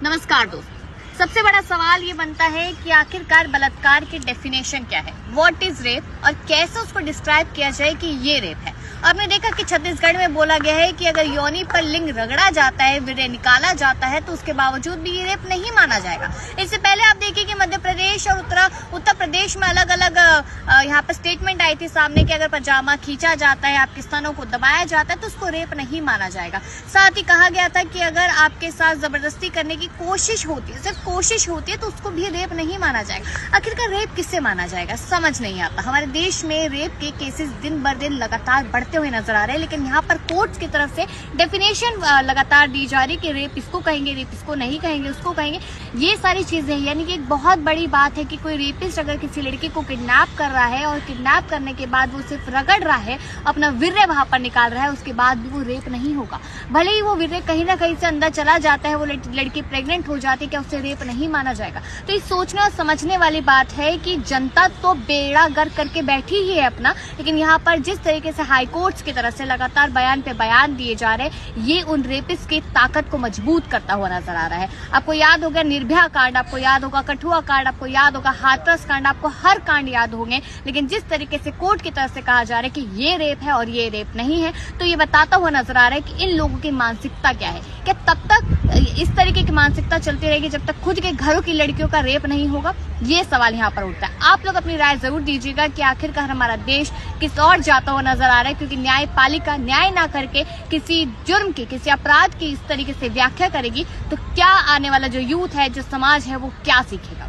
नमस्कार दोस्तों, सबसे बड़ा सवाल ये बनता है कि आखिरकार बलात्कार की डेफिनेशन क्या है, व्हाट इज रेप और कैसे उसको डिस्क्राइब किया जाए कि ये रेप है। आपने देखा कि छत्तीसगढ़ में बोला गया है कि अगर योनि पर लिंग रगड़ा जाता है, वीर्य निकाला जाता है तो उसके बावजूद भी ये रेप नहीं माना जाएगा। इससे पहले आप देखिए कि मध्य प्रदेश और उत्तर प्रदेश में अलग अलग यहाँ पर स्टेटमेंट आई थी सामने कि अगर पजामा खींचा जाता है, आपके स्तनों को दबाया जाता है तो उसको रेप नहीं माना जाएगा। साथ ही कहा गया था कि अगर आपके साथ जबरदस्ती करने की कोशिश होती है, सिर्फ कोशिश होती है, तो उसको भी रेप नहीं माना जाएगा। आखिरकार रेप किससे माना जाएगा, समझ नहीं आता। हमारे देश में रेप के केसेस दिन ब दिन लगातार बढ़ते हुए नजर आ रहे हैं, लेकिन यहाँ पर कोर्ट्स की तरफ से डेफिनेशन लगातार दी जा रही कि रेप इसको कहेंगे, रेप इसको नहीं कहेंगे, उसको कहेंगे। ये सारी चीजें यानी कि एक बहुत बड़ी बात है कि कोई रेपिस्ट अगर किसी लड़की को किडनैप कर रहा है और किडनैप करने के बाद वो सिर्फ रगड़ रहा है, अपना वीर्य वहां पर निकाल रहा है, उसके बाद भी वो रेप नहीं होगा। भले ही वो वीर्य कहीं ना कहीं से अंदर चला जाता है, वो लड़की प्रेग्नेंट हो जाती है, क्या उसे रेप नहीं माना जाएगा? तो ये सोचने और समझने वाली बात है कि जनता तो बेड़ा गर्क करके बैठी ही है अपना, लेकिन यहाँ पर जिस तरीके से हाई कोर्ट्स की तरफ से लगातार बयान पे बयान दिए जा रहे हैं, ये उन रेपिस्ट की ताकत को मजबूत करता हुआ नजर आ रहा है। आपको याद होगा निर्भया कांड, आपको याद होगा कठुआ कांड, आपको याद होगा हाथरस कांड, आपको हर कांड याद होंगे, लेकिन जिस तरीके से कोर्ट की तरफ से कहा जा रहा है कि ये रेप है और ये रेप नहीं है, तो ये बताता हुआ नजर आ रहा है कि इन लोगों की मानसिकता क्या है। क्या तब तक इस तरीके की मानसिकता चलती रहेगी जब तक खुद के घरों की लड़कियों का रेप नहीं होगा? ये सवाल यहाँ पर उठता है। आप लोग अपनी राय जरूर दीजिएगा कि आखिरकार हमारा देश किस ओर जाता हुआ नजर आ रहा है, क्योंकि न्यायपालिका न्याय ना करके किसी जुर्म की, किसी अपराध की इस तरीके से व्याख्या करेगी तो क्या आने वाला जो यूथ है, जो समाज है, वो क्या सीखेगा?